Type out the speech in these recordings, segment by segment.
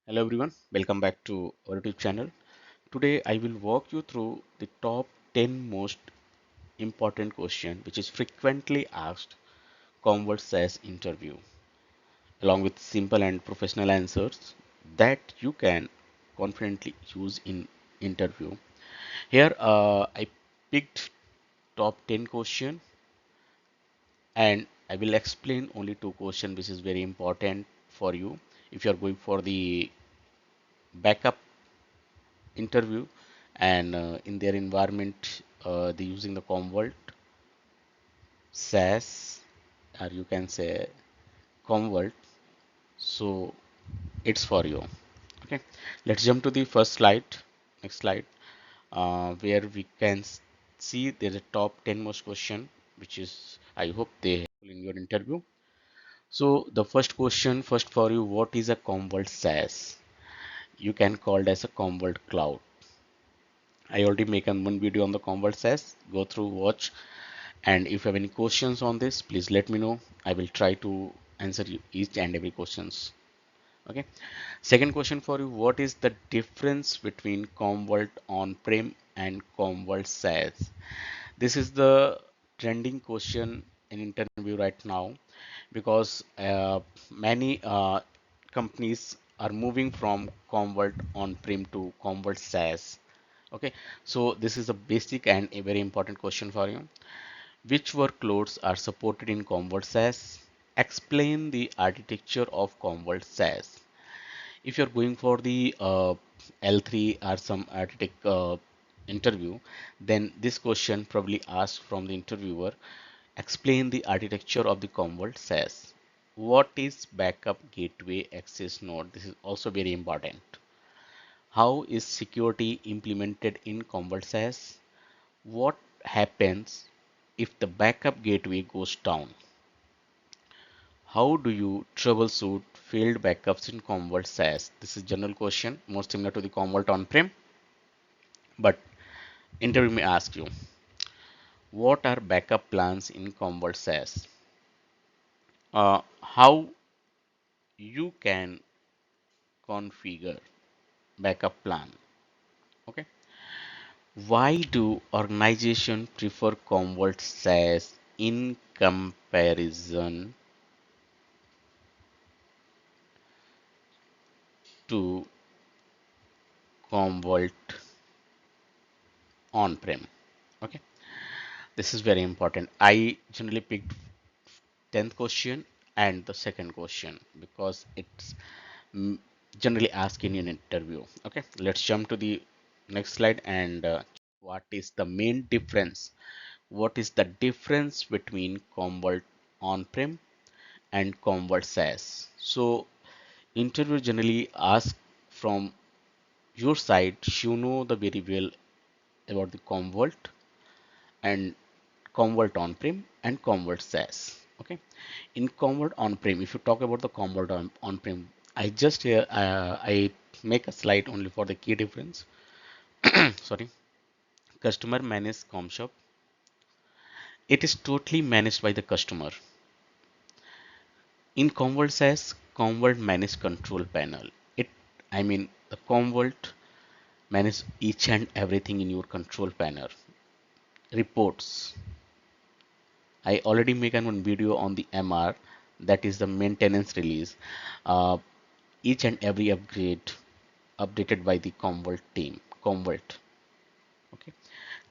Hello everyone, welcome back to our YouTube channel. Today I will walk you through the top 10 most important question which is frequently asked Commvault SaaS interview along with simple and professional answers that you can confidently use in interview. Here I picked top 10 question and I will explain only two questions which is very important for you if you are going for the backup interview and in their environment they using the Commvault SaaS or you can say Commvault, so it's for you. Okay, let's jump to the first slide, next slide, where we can see there's a top 10 most question which is I hope they helpful in your interview. So the first question first for you, what is a Commvault SaaS? You can call it as a Commvault Cloud. I already make one video on the Commvault SaaS. Go through, watch, and if you have any questions on this, please let me know. I will try to answer you each and every questions. Okay. Second question for you: what is the difference between Commvault on-prem and Commvault SaaS? This is the trending question in interview right now because many companies are moving from Commvault on-prem to Commvault SaaS. Okay, so this is a basic and a very important question for you. Which workloads are supported in Commvault SaaS? Explain the architecture of Commvault SaaS. If you're going for the L3 or some architect interview, then this question probably asked from the interviewer. Explain the architecture of the Commvault SaaS. What is backup gateway access node? This is also very important. How is security implemented in Commvault SaaS? What happens if the backup gateway goes down? How do you troubleshoot failed backups in Commvault SaaS? This is general question, more similar to the Commvault on-prem, but interview may ask you, what are backup plans in Commvault SaaS? How you can configure backup plan? Okay. Why do organizations prefer Commvault SaaS in comparison to Commvault on-prem? Okay, this is very important. I generally picked 10th question and the second question because it's mm, generally asked in an interview. Okay, let's jump to the next slide and what is the main difference? What is the difference between Commvault on-prem and Commvault SaaS? So interview generally ask from your side, you know the very well about the Commvault and Commvault on-prem and Commvault SaaS. Okay, in Commvault on-prem, if you talk about the Commvault on-prem, I just here I make a slide only for the key difference. Sorry, customer managed CommShop. It is totally managed by the customer. In Commvault SaaS, Commvault managed control panel. It, I mean, the Commvault manage each and everything in your control panel. Reports. I already make one video on the MR, that is the maintenance release. Uh, each and every upgrade updated by the Commvault team. Commvault. Okay.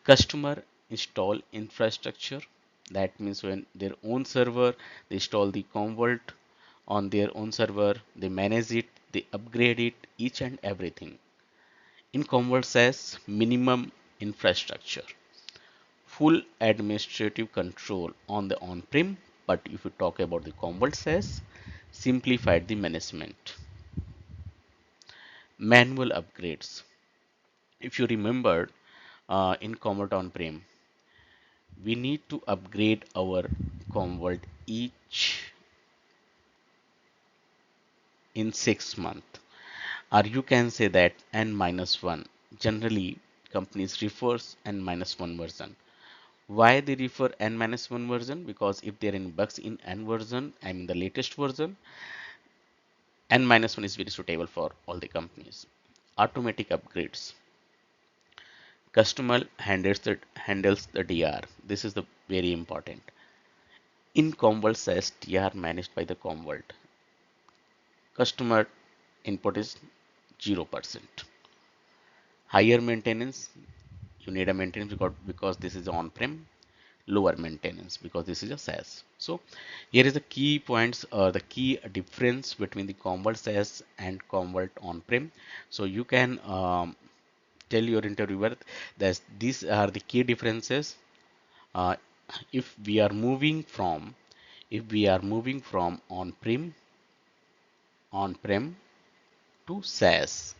Customer install infrastructure. That means when their own server, they install the Commvault on their own server, they manage it, they upgrade it, each and everything. In Commvault SaaS, minimum infrastructure, full administrative control on the on-prem, but if you talk about the Commvault SaaS, simplified the management. Manual upgrades. If you remember, in Commvault on-prem, we need to upgrade our Commvault each in 6 months, or you can say that n minus one. Generally, companies refers n minus one version. Why they refer n minus one version? Because if there are any bugs in n version, I mean the latest version, N-1 is very suitable for all the companies. Automatic upgrades. Customer handles the DR. This is the very important. In Commvault SaaS, DR managed by the Commvault. Customer input is 0%. Higher maintenance, you need a maintenance because this is on-prem. Lower maintenance because this is a SaaS. So here is the key points, the key difference between the Commvault SaaS and Commvault on-prem. So you can tell your interviewer that these are the key differences. Uh, if we are moving from on-prem to SaaS.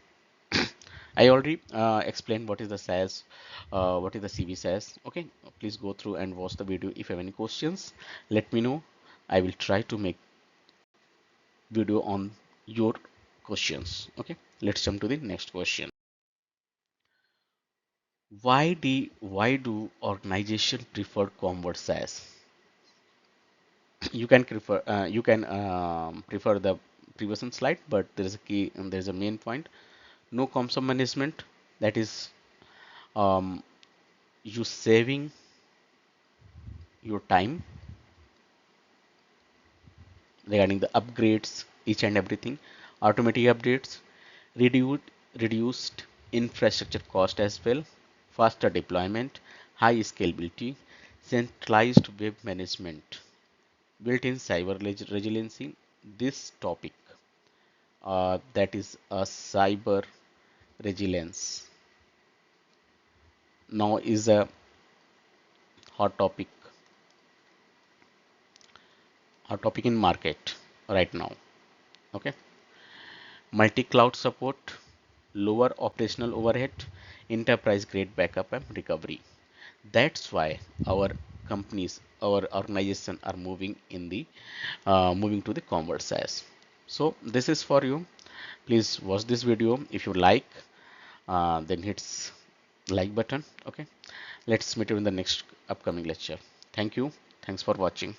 I already explained what is the SaaS, what is the CV SaaS. Okay, please go through and watch the video. If you have any questions, let me know. I will try to make video on your questions. Okay, let's jump to the next question. Why do organization prefer Commvault SaaS? You can prefer the previous slide, but there is a key and there is a main point. No console management. That is um, you saving your time regarding the upgrades, each and everything. Automatic updates, reduced reduced infrastructure cost as well, faster deployment, high scalability, centralized web management, built-in cyber resiliency. This topic, that is a cyber resilience, now is a hot topic, in market right now. Okay, multi-cloud support, lower operational overhead, enterprise grade backup and recovery. That's why our companies, our organization are moving to the Commvault SaaS. So this is for you. Please watch this video. If you like, then hits like button. Okay. Let's meet you in the next upcoming lecture. Thank you. Thanks for watching.